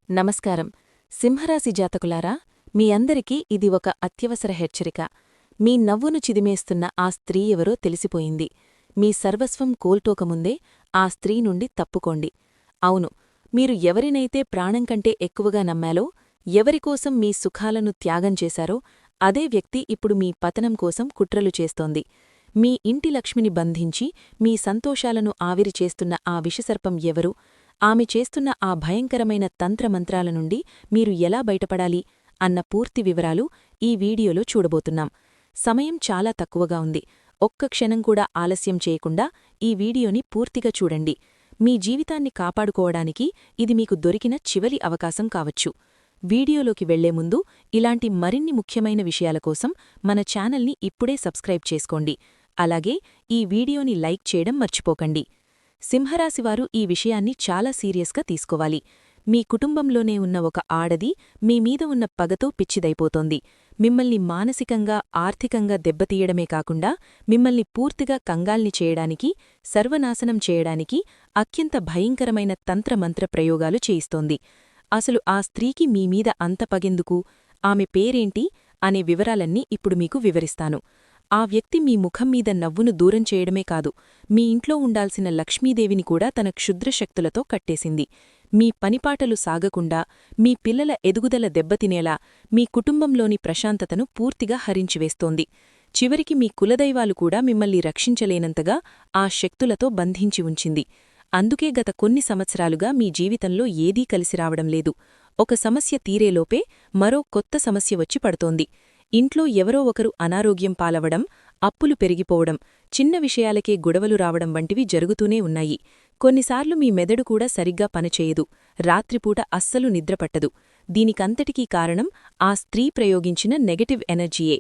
నమస్కారం. సింహరాశి జాతకులారా, మీ అందరికీ ఇది ఒక అత్యవసర హెచ్చరిక. మీ నవ్వును చిదిమేస్తున్న ఆ స్త్రీ ఎవరో తెలిసిపోయింది. మీ సర్వస్వం కోల్టోకముందే ఆ స్త్రీ నుండి తప్పుకోండి. అవును, మీరు ఎవరినైతే ప్రాణం కంటే ఎక్కువగా నమ్మాలో, ఎవరికోసం మీ సుఖాలను త్యాగం చేశారో, అదే వ్యక్తి ఇప్పుడు మీ పతనం కోసం కుట్రలు చేస్తోంది. మీ ఇంటి లక్ష్మిని బంధించి, మీ సంతోషాలను ఆవిరి చేస్తున్న ఆ విషసర్పం ఎవరు? ఆమె చేస్తున్న ఆ భయంకరమైన తంత్రమంత్రాల నుండి మీరు ఎలా బయటపడాలి అన్న పూర్తి వివరాలు ఈ వీడియోలో చూడబోతున్నాం. సమయం చాలా తక్కువగా ఉంది. ఒక్క క్షణం కూడా ఆలస్యం చేయకుండా ఈ వీడియోని పూర్తిగా చూడండి. మీ జీవితాన్ని కాపాడుకోవడానికి ఇది మీకు దొరికిన చివరి అవకాశం కావచ్చు. వీడియోలోకి వెళ్లే ముందు ఇలాంటి మరిన్ని ముఖ్యమైన విషయాల కోసం మన ఛానల్ని ఇప్పుడే సబ్స్క్రైబ్ చేసుకోండి. అలాగే ఈ వీడియోని లైక్ చేయడం మర్చిపోకండి. సింహరాశివారు ఈ విషయాన్ని చాలా సీరియస్గా తీసుకోవాలి. మీ కుటుంబంలోనే ఉన్న ఒక ఆడది మీమీద ఉన్న పగతో పిచ్చిదైపోతోంది. మిమ్మల్ని మానసికంగా, ఆర్థికంగా దెబ్బతీయడమే కాకుండా మిమ్మల్ని పూర్తిగా కంగాల్ని చేయడానికి, సర్వనాశనం చేయడానికి అత్యంత భయంకరమైన తంత్రమంత్ర ప్రయోగాలు చేయిస్తోంది. అసలు ఆ స్త్రీకి మీమీద అంత పగెందుకు, ఆమె పేరేంటి అనే వివరాలన్నీ ఇప్పుడు మీకు వివరిస్తాను. ఆ వ్యక్తి మీ ముఖం మీద నవ్వును దూరం చేయడమే కాదు, మీ ఇంట్లో ఉండాల్సిన లక్ష్మీదేవిని కూడా తన క్షుద్రశక్తులతో కట్టేసింది. మీ పనిపాటలు సాగకుండా, మీ పిల్లల ఎదుగుదల దెబ్బతినేలా, మీ కుటుంబంలోని ప్రశాంతతను పూర్తిగా హరించివేస్తోంది. చివరికి మీ కులదైవాలు కూడా మిమ్మల్ని రక్షించలేనంతగా ఆ శక్తులతో బంధించి ఉంచింది. అందుకే గత కొన్ని సంవత్సరాలుగా మీ జీవితంలో ఏదీ కలిసిరావడం లేదు. ఒక సమస్య తీరేలోపే మరో కొత్త సమస్య వచ్చి పడుతోంది. ఇంట్లో ఎవరో ఒకరు అనారోగ్యం పాలవడం, అప్పులు పెరిగిపోవడం, చిన్న విషయాలకే గొడవలు రావడం వంటివి జరుగుతూనే ఉన్నాయి. కొన్నిసార్లు మీ మెదడు కూడా సరిగ్గా పనిచేయదు. రాత్రిపూట అస్సలు నిద్రపట్టదు. దీనికంతటికీ కారణం ఆ స్త్రీ ప్రయోగించిన నెగటివ్ ఎనర్జీయే.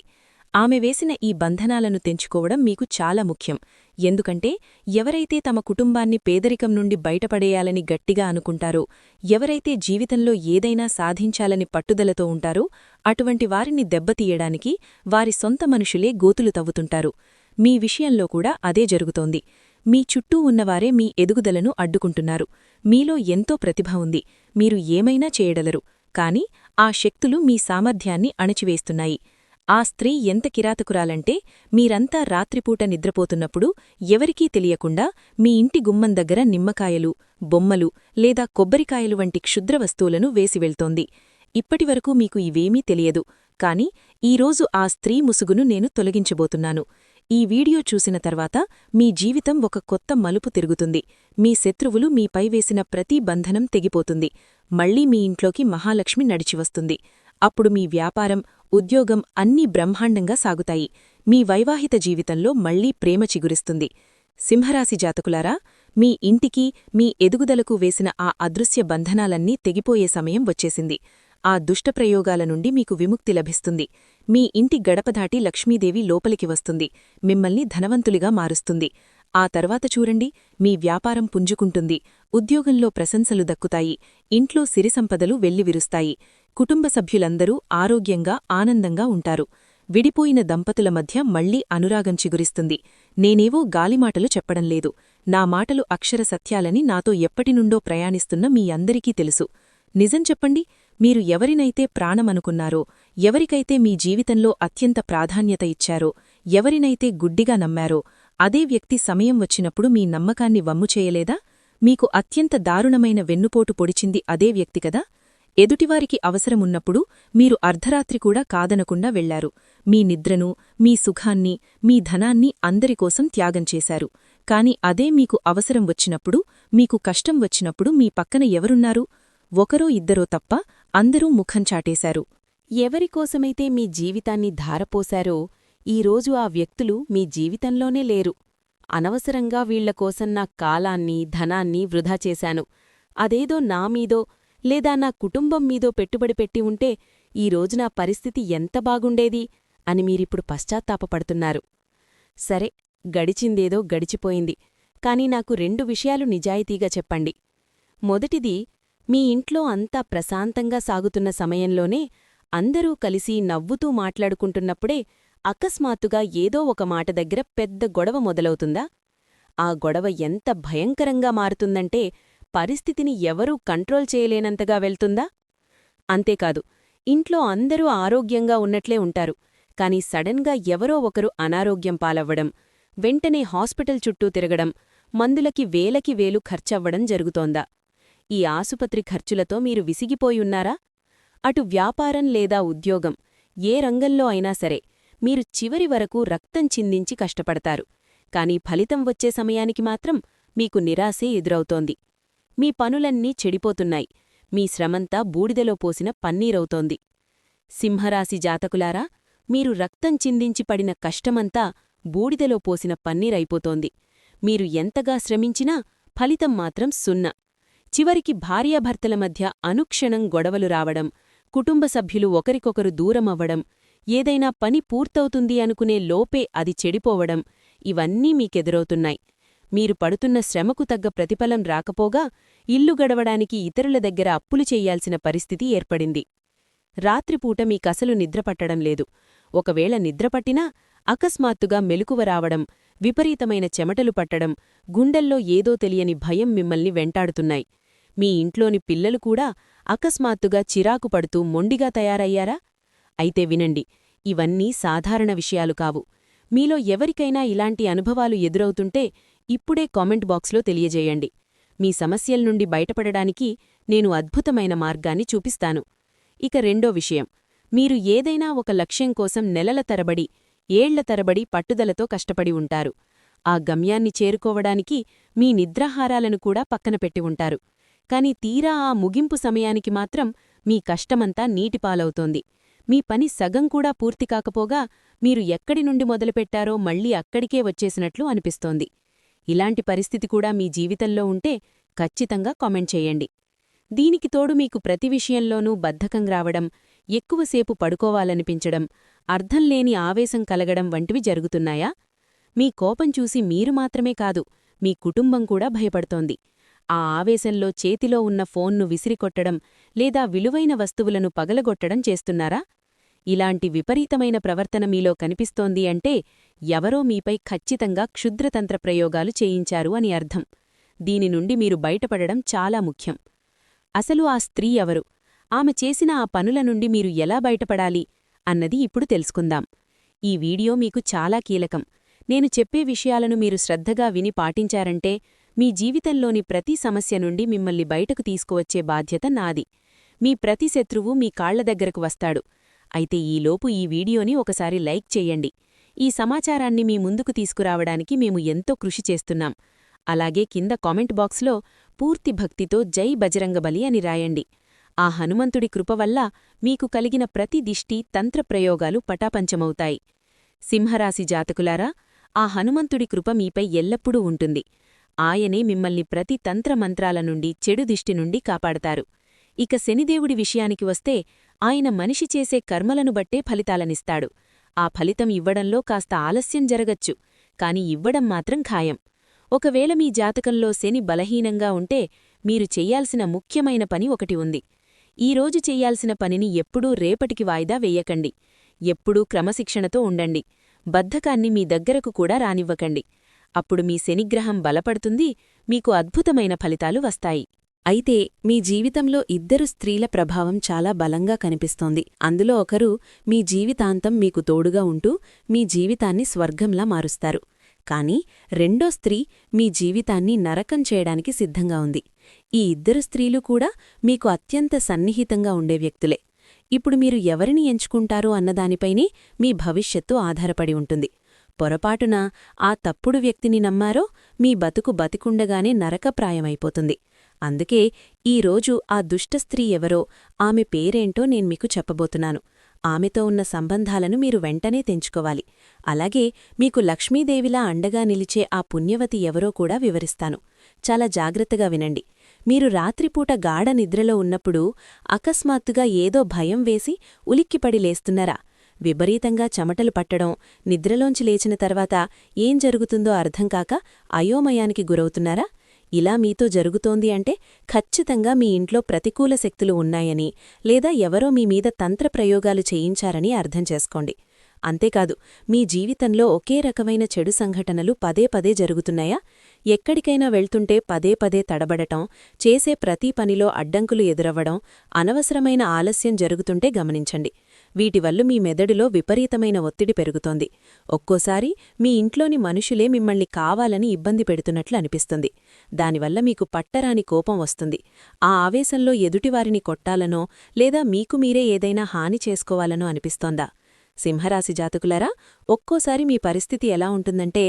ఆమె వేసిన ఈ బంధనాలను తెంచుకోవడం మీకు చాలా ముఖ్యం. ఎందుకంటే ఎవరైతే తమ కుటుంబాన్ని పేదరికం నుండి బయటపడేయాలని గట్టిగా అనుకుంటారో, ఎవరైతే జీవితంలో ఏదైనా సాధించాలని పట్టుదలతో ఉంటారో, అటువంటి వారిని దెబ్బతీయడానికి వారి సొంత మనుషులే గోతులు తవ్వుతుంటారు. మీ విషయంలో కూడా అదే జరుగుతోంది. మీ చుట్టూ ఉన్నవారే మీ ఎదుగుదలను అడ్డుకుంటున్నారు. మీలో ఎంతో ప్రతిభ ఉంది, మీరు ఏమైనా చేయగలరు. కాని ఆ శక్తులు మీ సామర్థ్యాన్ని అణచివేస్తున్నాయి. ఆ స్త్రీ ఎంత కిరాతకురాలంటే, మీరంతా రాత్రిపూట నిద్రపోతున్నప్పుడు ఎవరికీ తెలియకుండా మీ ఇంటి గుమ్మం దగ్గర నిమ్మకాయలు, బొమ్మలు లేదా కొబ్బరికాయలు వంటి క్షుద్ర వస్తువులను వేసివెళ్తోంది. ఇప్పటివరకు మీకు ఇవేమీ తెలియదు, కాని ఈరోజు ఆ స్త్రీ ముసుగును నేను తొలగించబోతున్నాను. ఈ వీడియో చూసిన తర్వాత మీ జీవితం ఒక కొత్త మలుపు తిరుగుతుంది. మీ శత్రువులు మీపై వేసిన ప్రతి బంధనం తెగిపోతుంది. మళ్లీ మీ ఇంట్లోకి మహాలక్ష్మి నడిచివస్తుంది. అప్పుడు మీ వ్యాపారం, ఉద్యోగం అన్నీ బ్రహ్మాండంగా సాగుతాయి. మీ వైవాహిత జీవితంలో మళ్లీ ప్రేమ చిగురిస్తుంది. సింహరాశి జాతకులారా, మీ ఇంటికి, మీ ఎదుగుదలకు వేసిన ఆ అదృశ్య బంధనాలన్నీ తెగిపోయే సమయం వచ్చేసింది. ఆ దుష్టప్రయోగాల నుండి మీకు విముక్తి లభిస్తుంది. మీ ఇంటి గడపదాటి లక్ష్మీదేవి లోపలికి వస్తుంది, మిమ్మల్ని ధనవంతులిగా మారుస్తుంది. ఆ తర్వాత చూడండి, మీ వ్యాపారం పుంజుకుంటుంది, ఉద్యోగంలో ప్రశంసలు దక్కుతాయి, ఇంట్లో సిరిసంపదలు వెల్లివిరుస్తాయి, కుటుంబ సభ్యులందరూ ఆరోగ్యంగా, ఆనందంగా ఉంటారు. విడిపోయిన దంపతుల మధ్య మళ్లీ అనురాగం చిగురిస్తుంది. నేనేవో గాలిమాటలు చెప్పడంలేదు. నా మాటలు అక్షర సత్యాలని నాతో ఎప్పటినుండో ప్రయాణిస్తున్న మీ అందరికీ తెలుసు. నిజం చెప్పండి, మీరు ఎవరినైతే ప్రాణమనుకున్నారో, ఎవరికైతే మీ జీవితంలో అత్యంత ప్రాధాన్యత ఇచ్చారో, ఎవరినైతే గుడ్డిగా నమ్మారో, అదే వ్యక్తి సమయం వచ్చినప్పుడు మీ నమ్మకాన్ని వమ్ము చేయలేదా? మీకు అత్యంత దారుణమైన వెన్నుపోటు పొడిచింది అదే వ్యక్తి కదా? ఎదుటివారికి అవసరమున్నప్పుడు మీరు అర్ధరాత్రి కూడా కాదనకుండా వెళ్లారు. మీ నిద్రను, మీ సుఖాన్ని, మీ ధనాన్ని అందరికోసం త్యాగం చేశారు. కాని అదే మీకు అవసరం వచ్చినప్పుడు, మీకు కష్టం వచ్చినప్పుడు మీ పక్కన ఎవరున్నారు? ఒకరో ఇద్దరో తప్ప అందరూ ముఖం చాటేశారు. ఎవరికోసమైతే మీ జీవితాన్ని ధారపోశారో, ఈరోజు ఆ వ్యక్తులు మీ జీవితంలోనే లేరు. అనవసరంగా వీళ్లకోసం నా కాలాన్ని, ధనాన్ని వృధా చేశాను, అదేదో నామీదో లేదా నా కుటుంబం మీదో పెట్టుబడి పెట్టి ఉంటే ఈరోజు నా పరిస్థితి ఎంత బాగుండేది అని మీరిప్పుడు పశ్చాత్తాపపడుతున్నారు. సరే, గడిచిందేదో గడిచిపోయింది. కాని నాకు 2 విషయాలు నిజాయితీగా చెప్పండి. మొదటిది, మీ ఇంట్లో అంతా ప్రశాంతంగా సాగుతున్న సమయంలోనే, అందరూ కలిసి నవ్వుతూ మాట్లాడుకుంటున్నప్పుడే అకస్మాత్తుగా ఏదో ఒక మాట దగ్గర పెద్ద గొడవ మొదలవుతుందా? ఆ గొడవ ఎంత భయంకరంగా మారుతుందంటే, పరిస్థితిని ఎవరూ కంట్రోల్ చేయలేనంతగా వెళ్తుందా? అంతేకాదు, ఇంట్లో అందరూ ఆరోగ్యంగా ఉన్నట్లే ఉంటారు, కాని సడన్గా ఎవరో ఒకరు అనారోగ్యం పాలవ్వడం, వెంటనే హాస్పిటల్ చుట్టూ తిరగడం, మందులకి వేలకి వేలు ఖర్చవ్వడం జరుగుతోందా? ఈ ఆసుపత్రి ఖర్చులతో మీరు విసిగిపోయున్నారా? అటు వ్యాపారం లేదా ఉద్యోగం, ఏ రంగంలో అయినా సరే మీరు చివరి వరకు రక్తం చిందించి కష్టపడతారు, కాని ఫలితం వచ్చే సమయానికి మాత్రం మీకు నిరాశే ఎదురవుతోంది. మీ పనులన్నీ చెడిపోతున్నాయి, మీ శ్రమంతా బూడిదలో పోసిన పన్నీరవుతోంది. సింహరాశి జాతకులారా, మీరు రక్తం చిందించి పడిన కష్టమంతా బూడిదలో పోసిన పన్నీరైపోతోంది. మీరు ఎంతగా శ్రమించినా ఫలితం మాత్రం సున్నా. చివరికి భార్యాభర్తల మధ్య అనుక్షణం గొడవలు రావడం, కుటుంబ సభ్యులు ఒకరికొకరు దూరమవ్వడం, ఏదైనా పని పూర్తవుతుంది అనుకునే లోపే అది చెడిపోవడం, ఇవన్నీ మీకెదురవుతున్నాయి. మీరు పడుతున్న శ్రమకు తగ్గ ప్రతిఫలం రాకపోగా ఇల్లు గడవడానికి ఇతరుల దగ్గర అప్పులు చెయ్యాల్సిన పరిస్థితి ఏర్పడింది. రాత్రిపూట మీకసలు నిద్రపట్టడం లేదు. ఒకవేళ నిద్రపట్టినా అకస్మాత్తుగా మెలకువ రావడం, విపరీతమైన చెమటలు పట్టడం, గుండెల్లో ఏదో తెలియని భయం మిమ్మల్ని వెంటాడుతున్నాయి. మీ ఇంట్లోని పిల్లలు కూడా అకస్మాత్తుగా చిరాకు పడుతూ మొండిగా తయారయ్యారా? అయితే వినండి, ఇవన్నీ సాధారణ విషయాలు కావు. మీలో ఎవరికైనా ఇలాంటి అనుభవాలు ఎదురవుతుంటే ఇప్పుడే కామెంట్ బాక్స్లో తెలియజేయండి. మీ సమస్యల్నుండి బయటపడడానికి నేను అద్భుతమైన మార్గాన్ని చూపిస్తాను. ఇక రెండో విషయం, మీరు ఏదైనా ఒక లక్ష్యం కోసం నెలల తరబడి, ఏళ్ల తరబడి పట్టుదలతో కష్టపడి ఉంటారు. ఆ గమ్యాన్ని చేరుకోవడానికి మీ నిద్రాహారాలను కూడా పక్కన పెట్టి ఉంటారు. కాని తీరా ఆ ముగింపు సమయానికి మాత్రం మీ కష్టమంతా నీటిపాలవుతోంది. మీ పని సగం కూడా పూర్తి కాకపోగా మీరు ఎక్కడి నుండి మొదలుపెట్టారో మళ్లీ అక్కడికే వచ్చేసినట్లు అనిపిస్తోంది. ఇలాంటి పరిస్థితి కూడా మీ జీవితంలో ఉంటే ఖచ్చితంగా కామెంట్ చేయండి. దీనికి తోడు మీకు ప్రతి విషయంలోనూ బద్ధకం రావడం, ఎక్కువసేపు పడుకోవాలనిపించడం, అర్థంలేని ఆవేశం కలగడం వంటివి జరుగుతున్నాయా? మీ కోపం చూసి మీరు మాత్రమే కాదు, మీ కుటుంబం కూడా భయపడుతోంది. ఆ ఆవేశంలో చేతిలో ఉన్న ఫోన్ను విసిరికొట్టడం లేదా విలువైన వస్తువులను పగలగొట్టడం చేస్తున్నారా? ఇలాంటి విపరీతమైన ప్రవర్తన మీలో కనిపిస్తోంది అంటే ఎవరో మీపై ఖచ్చితంగా క్షుద్రతంత్ర ప్రయోగాలు చేయించారు అని అర్థం. దీని నుండి మీరు బయటపడడం చాలా ముఖ్యం. అసలు ఆ స్త్రీ ఎవరు? ఆమె చేసిన ఆ పనుల నుండి మీరు ఎలా బయటపడాలి అన్నది ఇప్పుడు తెలుసుకుందాం. ఈ వీడియో మీకు చాలా కీలకం. నేను చెప్పే విషయాలను మీరు శ్రద్ధగా విని పాటించారంటే మీ జీవితంలోని ప్రతి సమస్య నుండి మిమ్మల్ని బయటకు తీసుకువచ్చే బాధ్యత నాది. మీ ప్రతి శత్రువు మీ కాళ్ల దగ్గరకు వస్తాడు. అయితే ఈలోపు ఈ వీడియోని ఒకసారి లైక్ చెయ్యండి. ఈ సమాచారాన్ని మీ ముందుకు తీసుకురావడానికి మేము ఎంతో కృషి చేస్తున్నాం. అలాగే కింద కామెంట్ బాక్స్లో పూర్తి భక్తితో జై బజరంగబలి అని రాయండి. ఆ హనుమంతుడి కృపవల్ల మీకు కలిగిన ప్రతి దిష్టి తంత్రప్రయోగాలు పటాపంచమవుతాయి. సింహరాశి జాతకులారా, ఆ హనుమంతుడి కృప మీపై ఎల్లప్పుడూ ఉంటుంది. ఆయనే మిమ్మల్ని ప్రతి తంత్రమంత్రాల నుండి, చెడు దిష్టి నుండి కాపాడతారు. ఇక శనిదేవుడి విషయానికి వస్తే ఆయన మనిషి చేసే కర్మలను బట్టే ఫలితాలనిస్తాడు. ఆ ఫలితం ఇవ్వడంలో కాస్త ఆలస్యం జరగచ్చు, కాని ఇవ్వడం మాత్రం ఖాయం. ఒకవేళ మీ జాతకంలో శని బలహీనంగా ఉంటే మీరు చెయ్యాల్సిన ముఖ్యమైన పని ఒకటి ఉంది. ఈరోజు చెయ్యాల్సిన పనిని ఎప్పుడూ రేపటికి వాయిదా వెయ్యకండి. ఎప్పుడూ క్రమశిక్షణతో ఉండండి. బద్ధకాన్ని మీ దగ్గరకు కూడా రానివ్వకండి. అప్పుడు మీ శనిగ్రహం బలపడుతుంది, మీకు అద్భుతమైన ఫలితాలు వస్తాయి. అయితే మీ జీవితంలో ఇద్దరు స్త్రీల ప్రభావం చాలా బలంగా కనిపిస్తోంది. అందులో ఒకరు మీ జీవితాంతం మీకు తోడుగా ఉంటూ మీ జీవితాన్ని స్వర్గంలా మారుస్తారు. కాని రెండో స్త్రీ మీ జీవితాన్ని నరకం చేయడానికి సిద్ధంగా ఉంది. ఈ ఇద్దరు స్త్రీలు కూడా మీకు అత్యంత సన్నిహితంగా ఉండే వ్యక్తులే. ఇప్పుడు మీరు ఎవరిని ఎంచుకుంటారో అన్నదానిపైనే మీ భవిష్యత్తు ఆధారపడి ఉంటుంది. పొరపాటున ఆ తప్పుడు వ్యక్తిని నమ్మారో మీ బతుకు బతికుండగానే నరకప్రాయమైపోతుంది. అందుకే ఈరోజు ఆ దుష్టస్త్రీ ఎవరో, ఆమె పేరేంటో నేను మీకు చెప్పబోతున్నాను. ఆమెతో ఉన్న సంబంధాలను మీరు వెంటనే తెంచుకోవాలి. అలాగే మీకు లక్ష్మీదేవిలా అండగా నిలిచే ఆ పుణ్యవతి ఎవరో కూడా వివరిస్తాను. చాలా జాగ్రత్తగా వినండి. మీరు రాత్రిపూట గాఢ నిద్రలో ఉన్నప్పుడు అకస్మాత్తుగా ఏదో భయం వేసి ఉలిక్కిపడి లేస్తున్నారా? విపరీతంగా చెమటలు పట్టడం, నిద్రలోంచి లేచిన తర్వాత ఏం జరుగుతుందో అర్థంకాక అయోమయానికి గురవుతున్నారా? ఇలా మీతో జరుగుతోంది అంటే ఖచ్చితంగా మీ ఇంట్లో ప్రతికూల శక్తులు ఉన్నాయని, లేదా ఎవరో మీ మీద తంత్రప్రయోగాలు చేయించారని అర్థం చేసుకోండి. అంతేకాదు, మీ జీవితంలో ఒకే రకమైన చెడు సంఘటనలు పదే పదే జరుగుతున్నాయా? ఎక్కడికైనా వెళ్తుంటే పదే పదే తడబడటం, చేసే ప్రతి పనిలో అడ్డంకులు ఎదురవ్వడం, అనవసరమైన ఆలస్యం జరుగుతుంటే గమనించండి. వీటివల్ల మీ మెదడులో విపరీతమైన ఒత్తిడి పెరుగుతోంది. ఒక్కోసారి మీ ఇంట్లోని మనుషులే మిమ్మల్ని కావాలని ఇబ్బంది పెడుతున్నట్లు అనిపిస్తుంది. దానివల్ల మీకు పట్టరాని కోపం వస్తుంది. ఆ ఆవేశంలో ఎదుటివారిని కొట్టాలనో లేదా మీకు మీరే ఏదైనా హాని చేసుకోవాలనో అనిపిస్తోందా? సింహరాశి జాతకులారా, ఒక్కోసారి మీ పరిస్థితి ఎలా ఉంటుందంటే,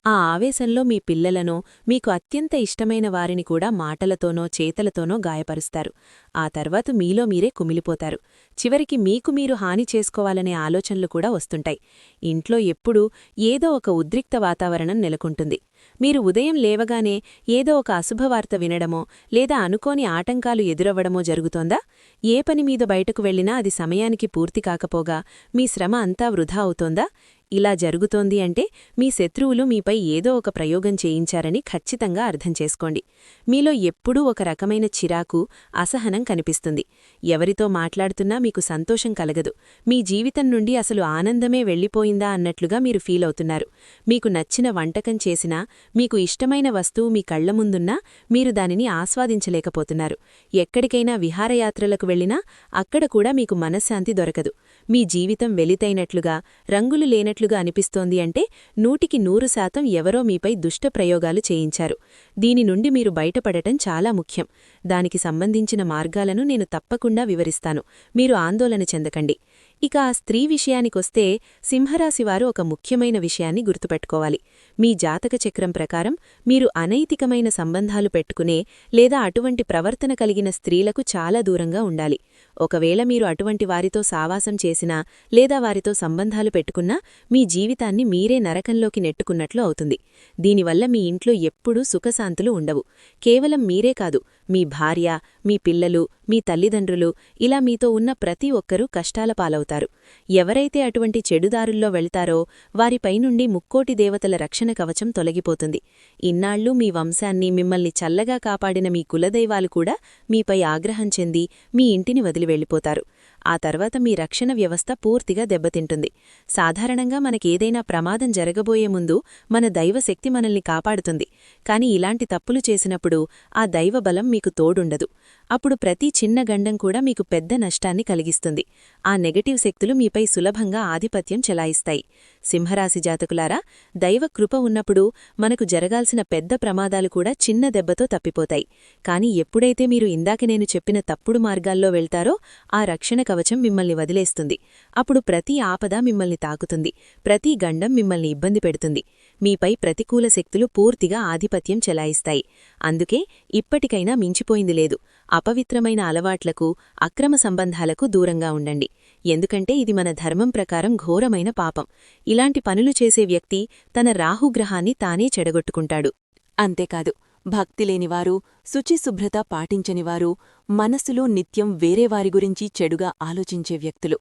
ఆ ఆవేశంలో మీ పిల్లలనో, మీకు అత్యంత ఇష్టమైన వారిని కూడా మాటలతోనో చేతలతోనో గాయపరుస్తారు. ఆ తర్వాత మీలో మీరే కుమిలిపోతారు. చివరికి మీకు మీరు హాని చేసుకోవాలనే ఆలోచనలు కూడా వస్తుంటాయి. ఇంట్లో ఎప్పుడూ ఏదో ఒక ఉద్రిక్త వాతావరణం నెలకొంటుంది. మీరు ఉదయం లేవగానే ఏదో ఒక అశుభవార్త వినడమో లేదా అనుకోని ఆటంకాలు ఎదురవ్వడమో జరుగుతోందా? ఏ పని మీద బయటకు వెళ్లినా అది సమయానికి పూర్తి కాకపోగా మీ శ్రమ అంతా వృధా అవుతోందా? ఇలా జరుగుతోంది అంటే మీ శత్రువులు మీపై ఏదో ఒక ప్రయోగం చేయించారని ఖచ్చితంగా అర్థం చేసుకోండి. మీలో ఎప్పుడూ ఒక రకమైన చిరాకు, అసహనం కనిపిస్తుంది. ఎవరితో మాట్లాడుతున్నా మీకు సంతోషం కలగదు. మీ జీవితం నుండి అసలు ఆనందమే వెళ్ళిపోయిందా అన్నట్లుగా మీరు ఫీలవుతున్నారు. మీకు నచ్చిన వంటకం చేసినా, మీకు ఇష్టమైన వస్తువు మీ కళ్ల ముందున్నా మీరు దానిని ఆస్వాదించలేకపోతున్నారు. ఎక్కడికైనా విహారయాత్రలకు వెళ్లినా అక్కడ కూడా మీకు మనశ్శాంతి దొరకదు. మీ జీవితం వెలితైనట్లుగా, రంగులు లేనట్లుగా అనిపిస్తోంది అంటే 100% ఎవరో మీపై దుష్ట ప్రయోగాలు చేయించారు. దీని నుండి మీరు బయటపడటం చాలా ముఖ్యం. దానికి సంబంధించిన మార్గాలను నేను తప్పకుండా వివరిస్తాను. మీరు ఆందోళన చెందకండి. ఇక ఆ స్త్రీ విషయానికొస్తే, సింహరాశివారు ఒక ముఖ్యమైన విషయాన్ని గుర్తుపెట్టుకోవాలి. మీ జాతక చక్రం ప్రకారం మీరు అనైతికమైన సంబంధాలు పెట్టుకునే లేదా అటువంటి ప్రవర్తన కలిగిన స్త్రీలకు చాలా దూరంగా ఉండాలి. ఒకవేళ మీరు అటువంటి వారితో సావాసం చేసినా లేదా వారితో సంబంధాలు పెట్టుకున్నా మీ జీవితాన్ని మీరే నరకంలోకి నెట్టుకున్నట్లు అవుతుంది. దీనివల్ల మీ ఇంట్లో ఎప్పుడూ సుఖశాంతులు ఉండవు. కేవలం మీరే కాదు, మీ భార్య, మీ పిల్లలు, మీ తల్లిదండ్రులు, ఇలా మీతో ఉన్న ప్రతి ఒక్కరూ కష్టాల పాలవుతారు. ఎవరైతే అటువంటి చెడుదారుల్లో వెళ్తారో వారిపైనుండి ముక్కోటి దేవతల రక్షణ కవచం తొలగిపోతుంది. ఇన్నాళ్లు మీ వంశాన్ని, మిమ్మల్ని చల్లగా కాపాడిన మీ కులదైవాలు కూడా మీపై ఆగ్రహం చెంది మీ ఇంటిని వదిలి వెళ్ళిపోతారు. ఆ తర్వాత మీ రక్షణ వ్యవస్థ పూర్తిగా దెబ్బతింటుంది. సాధారణంగా మనకేదైనా ప్రమాదం జరగబోయే ముందు మన దైవశక్తి మనల్ని కాపాడుతుంది. కాని ఇలాంటి తప్పులు చేసినప్పుడు ఆ దైవబలం మీకు తోడుండదు. అప్పుడు ప్రతి చిన్న గండం కూడా మీకు పెద్ద నష్టాన్ని కలిగిస్తుంది. ఆ నెగటివ్ శక్తులు మీపై సులభంగా ఆధిపత్యం చెలాయిస్తాయి. సింహరాశి జాతకులారా, దైవ కృప ఉన్నప్పుడు మనకు జరగాల్సిన పెద్ద ప్రమాదాలు కూడా చిన్న దెబ్బతో తప్పిపోతాయి. కాని ఎప్పుడైతే మీరు ఇందాక నేను చెప్పిన తప్పుడు మార్గాల్లో వెళ్తారో ఆ రక్షణ కవచం మిమ్మల్ని వదిలేస్తుంది. అప్పుడు ప్రతి ఆపద మిమ్మల్ని తాకుతుంది. ప్రతి గండం మిమ్మల్ని ఇబ్బంది పెడుతుంది. మీపై ప్రతికూల శక్తులు పూర్తిగా ఆధిపత్యం చెలాయిస్తాయి. అందుకే ఇప్పటికైనా మించిపోయింది లేదు. అపవిత్రమైన అలవాట్లకు, అక్రమ సంబంధాలకు దూరంగా ఉండండి. ఎందుకంటే ఇది మన ధర్మం ప్రకారం ఘోరమైన పాపం. ఇలాంటి పనులు చేసే వ్యక్తి తన రాహుగ్రహాన్ని తానే చెడగొట్టుకుంటాడు. అంతేకాదు, భక్తిలేనివారు, శుచిశుభ్రత పాటించనివారు, మనసులో నిత్యం వేరేవారి గురించి చెడుగా ఆలోచించే వ్యక్తులు,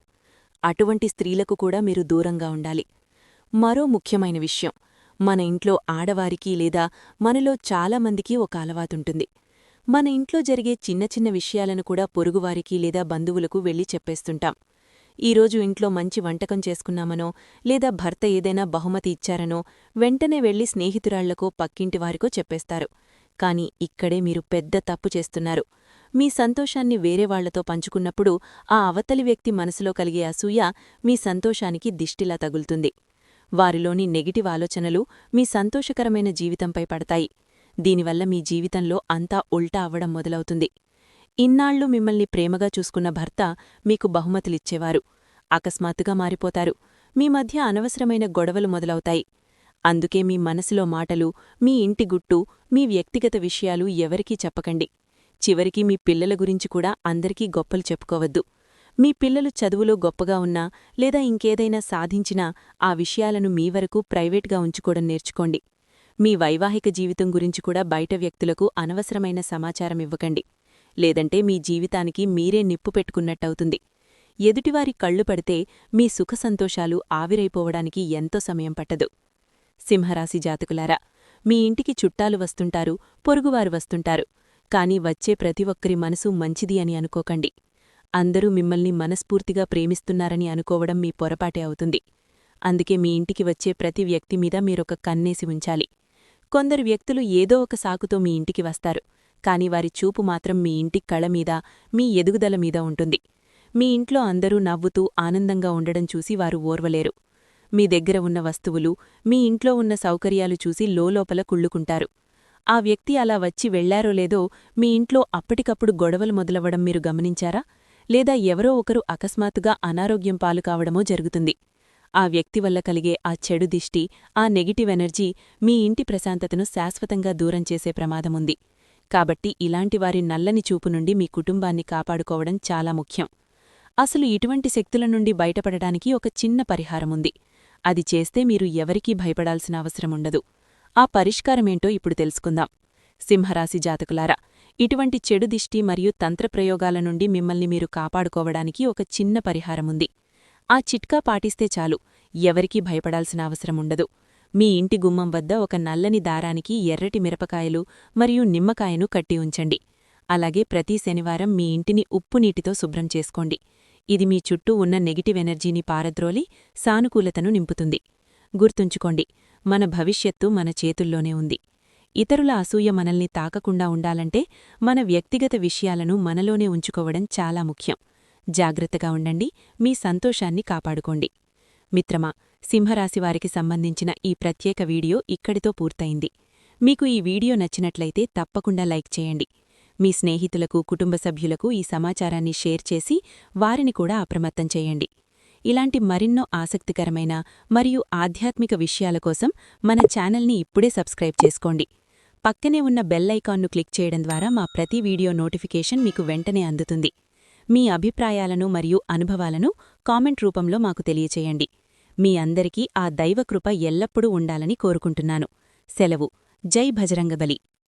అటువంటి స్త్రీలకు కూడా మీరు దూరంగా ఉండాలి. మరో ముఖ్యమైన విషయం, మన ఇంట్లో ఆడవారికి లేదా మనలో చాలామందికి ఒక అలవాటుంటుంది. మన ఇంట్లో జరిగే చిన్న చిన్న విషయాలను కూడా పొరుగువారికి లేదా బంధువులకు వెళ్లి చెప్పేస్తుంటాం. ఈరోజు ఇంట్లో మంచి వంటకం చేసుకున్నామనో లేదా భర్త ఏదైనా బహుమతి ఇచ్చారనో వెంటనే వెళ్లి స్నేహితురాళ్లకో పక్కింటివారికో చెప్పేస్తారు. కాని ఇక్కడే మీరు పెద్ద తప్పు చేస్తున్నారు. మీ సంతోషాన్ని వేరేవాళ్లతో పంచుకున్నప్పుడు ఆ అవతలి వ్యక్తి మనసులో కలిగే అసూయ మీ సంతోషానికి దిష్టిలా తగులుతుంది. వారిలోని నెగిటివ్ ఆలోచనలు మీ సంతోషకరమైన జీవితంపై పడతాయి. దీనివల్ల మీ జీవితంలో అంతా ఉల్టా అవ్వడం మొదలవుతుంది. ఇన్నాళ్లు మిమ్మల్ని ప్రేమగా చూసుకున్న భర్త మీకు బహుమతులిచ్చేవారు అకస్మాత్తుగా మారిపోతారు. మీ మధ్య అనవసరమైన గొడవలు మొదలవుతాయి. అందుకే మీ మనసులో మాటలు, మీ ఇంటి గుట్టు, మీ వ్యక్తిగత విషయాలు ఎవరికీ చెప్పకండి. చివరికి మీ పిల్లల గురించి కూడా అందరికీ గొప్పలు చెప్పుకోవద్దు. మీ పిల్లలు చదువులో గొప్పగా ఉన్నా లేదా ఇంకేదైనా సాధించినా ఆ విషయాలను మీ వరకు ప్రైవేట్గా ఉంచుకోవడం నేర్చుకోండి. మీ వైవాహిక జీవితం గురించి కూడా బయట వ్యక్తులకు అనవసరమైన సమాచారం ఇవ్వకండి. లేదంటే మీ జీవితానికి మీరే నిప్పు పెట్టుకున్నట్టవుతుంది. ఎదుటివారి కళ్ళు పడితే మీ సుఖసంతోషాలు ఆవిరైపోవడానికి ఎంతో సమయం పట్టదు. సింహరాశి జాతకులారా, మీ ఇంటికి చుట్టాలు వస్తుంటారు, పొరుగువారు వస్తుంటారు. కాని వచ్చే ప్రతి ఒక్కరి మనసు మంచిది అని అనుకోకండి. అందరూ మిమ్మల్ని మనస్ఫూర్తిగా ప్రేమిస్తున్నారని అనుకోవడం మీ పొరపాటే అవుతుంది. అందుకే మీ ఇంటికి వచ్చే ప్రతి వ్యక్తి మీద మీరొక కన్నేసి ఉంచాలి. కొందరు వ్యక్తులు ఏదో ఒక సాకుతో మీ ఇంటికి వస్తారు, కాని వారి చూపు మాత్రం మీ ఇంటి కళ మీద, మీ ఎదుగుదల మీద ఉంటుంది. మీ ఇంట్లో అందరూ నవ్వుతూ ఆనందంగా ఉండడం చూసి వారు ఓర్వలేరు. మీ దగ్గర ఉన్న వస్తువులు, మీ ఇంట్లో ఉన్న సౌకర్యాలు చూసి లోలోపల కుళ్ళుకుంటారు. ఆ వ్యక్తి అలా వచ్చి వెళ్లారో లేదో మీ ఇంట్లో అప్పటికప్పుడు గొడవలు మొదలవ్వడం మీరు గమనించారా? లేదా ఎవరో ఒకరు అకస్మాత్తుగా అనారోగ్యం పాలు కావడమో జరుగుతుంది. ఆ వ్యక్తి వల్ల కలిగే ఆ చెడు దిష్టి, ఆ నెగిటివ్ ఎనర్జీ మీ ఇంటి ప్రశాంతతను శాశ్వతంగా దూరం చేసే ప్రమాదముంది. కాబట్టి ఇలాంటి వారి నల్లని చూపు నుండి మీ కుటుంబాన్ని కాపాడుకోవడం చాలా ముఖ్యం. అసలు ఇటువంటి శక్తుల నుండి బయటపడడానికి ఒక చిన్న పరిహారముంది. అది చేస్తే మీరు ఎవరికీ భయపడాల్సిన అవసరముండదు. ఆ పరిష్కారమేంటో ఇప్పుడు తెలుసుకుందాం. సింహరాశి జాతకులారా, ఇటువంటి చెడు దిష్టి మరియు తంత్రప్రయోగాల నుండి మిమ్మల్ని మీరు కాపాడుకోవడానికి ఒక చిన్న పరిహారముంది. ఆ చిట్కా పాటిస్తే చాలు, ఎవరికీ భయపడాల్సిన అవసరముండదు. మీ ఇంటి గుమ్మం వద్ద ఒక నల్లని దారానికి ఎర్రటి మిరపకాయలు మరియు నిమ్మకాయను కట్టి ఉంచండి. అలాగే ప్రతి శనివారం మీ ఇంటిని ఉప్పునీటితో శుభ్రం చేసుకోండి. ఇది మీ చుట్టూ ఉన్న నెగిటివ్ ఎనర్జీని పారద్రోలి సానుకూలతను నింపుతుంది. గుర్తుంచుకోండి, మన భవిష్యత్తు మన చేతుల్లోనే ఉంది. ఇతరుల అసూయ మనల్ని తాకకుండా ఉండాలంటే మన వ్యక్తిగత విషయాలను మనలోనే ఉంచుకోవడం చాలా ముఖ్యం. జాగ్రత్తగా ఉండండి, మీ సంతోషాన్ని కాపాడుకోండి. మిత్రమా, సింహరాశివారికి సంబంధించిన ఈ ప్రత్యేక వీడియో ఇక్కడితో పూర్తయింది. మీకు ఈ వీడియో నచ్చినట్లయితే తప్పకుండా లైక్ చేయండి. మీ స్నేహితులకు, కుటుంబ సభ్యులకు ఈ సమాచారాన్ని షేర్ చేసి వారిని కూడా అప్రమత్తం చేయండి. ఇలాంటి మరిన్నో ఆసక్తికరమైన మరియు ఆధ్యాత్మిక విషయాల కోసం మన ఛానల్ని ఇప్పుడే సబ్స్క్రైబ్ చేసుకోండి. పక్కనే ఉన్న బెల్ ఐకాన్ను క్లిక్ చేయడం ద్వారా మా ప్రతి వీడియో నోటిఫికేషన్ మీకు వెంటనే అందుతుంది. మీ అభిప్రాయాలను మరియు అనుభవాలను కామెంట్ రూపంలో మాకు తెలియచేయండి. మీ అందరికీ ఆ దైవకృప ఎల్లప్పుడూ ఉండాలని కోరుకుంటున్నాను. సెలవు. జై భజరంగబలి.